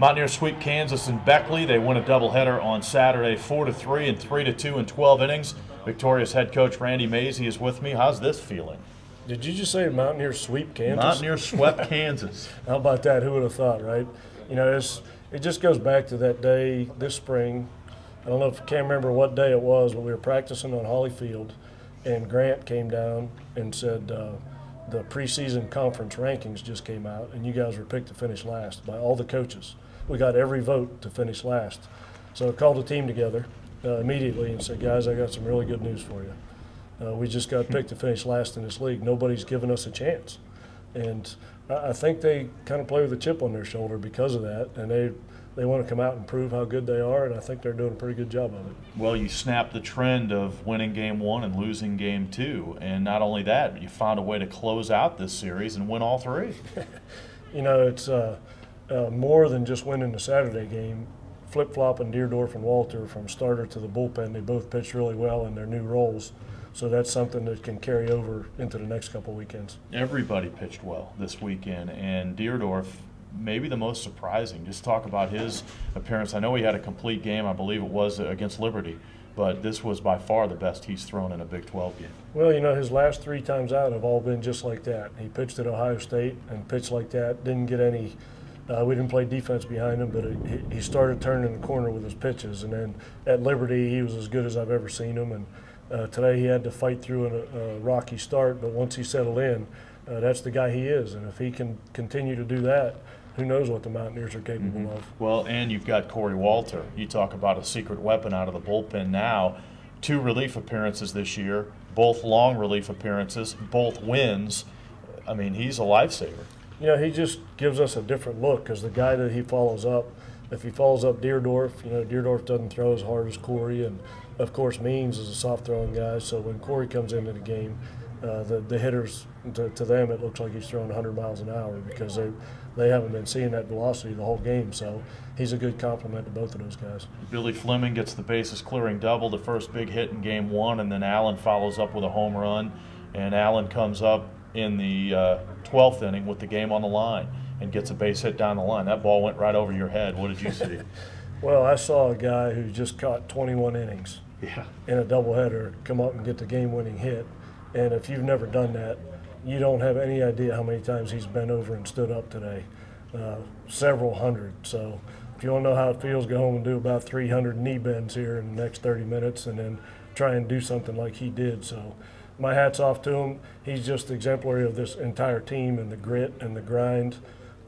Mountaineers sweep Kansas in Beckley. They win a doubleheader on Saturday, 4-3 and 3-2 in 12 innings. Victorious head coach Randy Mazey is with me. How's this feeling? Did you just say Mountaineers sweep Kansas? Mountaineers swept Kansas. How about that? Who would have thought, right? You know, it just goes back to that day this spring. I don't know if I can't remember what day it was, but we were practicing on Holly Field, and Grant came down and said the preseason conference rankings just came out, and you guys were picked to finish last by all the coaches. We got every vote to finish last. So I called the team together immediately and said, guys, I got some really good news for you. We just got picked to finish last in this league. Nobody's given us a chance. And I think they kind of play with a chip on their shoulder because of that, and they want to come out and prove how good they are, and I think they're doing a pretty good job of it. Well, you snapped the trend of winning game one and losing game two, and not only that, but you found a way to close out this series and win all three. You know, it's more than just winning the Saturday game. Flip-flopping Deerdorf and Walter from starter to the bullpen, they both pitched really well in their new roles. So that's something that can carry over into the next couple weekends. Everybody pitched well this weekend, and Deerdorf, maybe the most surprising. Just talk about his appearance. I know he had a complete game, I believe it was against Liberty, but this was by far the best he's thrown in a Big 12 game. Well, you know, his last 3 times out have all been just like that. He pitched at Ohio State and pitched like that, didn't get any we didn't play defense behind him, but he started turning the corner with his pitches. And then at Liberty, he was as good as I've ever seen him. And today he had to fight through a rocky start, but once he settled in, that's the guy he is. And if he can continue to do that, who knows what the Mountaineers are capable of. Well, and you've got Corey Walter. You talk about a secret weapon out of the bullpen now. 2 relief appearances this year, both long relief appearances, both wins. I mean, he's a lifesaver. You know, he just gives us a different look because the guy that he follows up, if he follows up Deerdorf, you know, Deerdorf doesn't throw as hard as Corey, and of course Means is a soft-throwing guy. So when Corey comes into the game, the hitters, to them, it looks like he's throwing 100 miles an hour because they haven't been seeing that velocity the whole game. So he's a good complement to both of those guys. Billy Fleming gets the bases clearing double, the first big hit in game 1, and then Allen follows up with a home run, and Allen comes up in the 12th inning with the game on the line and gets a base hit down the line. That ball went right over your head. What did you see? Well, I saw a guy who just caught 21 innings in a doubleheader come up and get the game-winning hit. And if you've never done that, you don't have any idea how many times he's bent over and stood up today. Several hundred. So if you want to know how it feels, go home and do about 300 knee bends here in the next 30 minutes and then try and do something like he did. So my hat's off to him. He's just exemplary of this entire team and the grit and the grind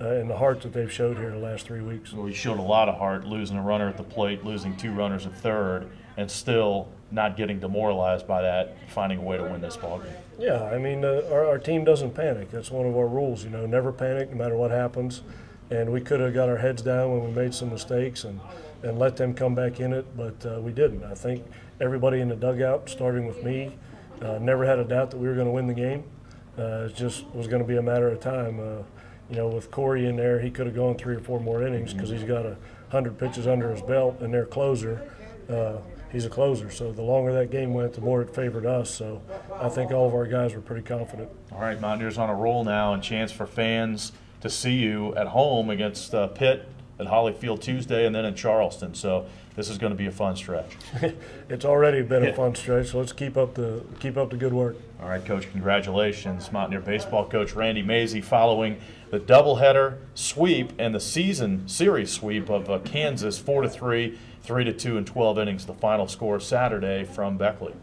and the heart that they've showed here the last 3 weeks. Well, he showed a lot of heart, losing a runner at the plate, losing 2 runners at third, and still not getting demoralized by that, finding a way to win this ballgame. Yeah, I mean, our team doesn't panic. That's one of our rules, you know, never panic no matter what happens. And we could have got our heads down when we made some mistakes and let them come back in it, but we didn't. I think everybody in the dugout, starting with me, never had a doubt that we were going to win the game. It just was going to be a matter of time. You know, with Corey in there, he could have gone 3 or 4 more innings because he's got 100 pitches under his belt, and their closer, he's a closer. So the longer that game went, the more it favored us. So I think all of our guys were pretty confident. All right, Mountaineers on a roll now, and chance for fans to see you at home against Pitt at Hollyfield Tuesday and then in Charleston. So this is going to be a fun stretch. It's already been a fun stretch, so let's keep up the good work. All right, Coach, congratulations. Mountaineer baseball coach Randy Mazey following the doubleheader sweep and the season series sweep of Kansas 4-3, 3-2 in 12 innings. The final score Saturday from Beckley.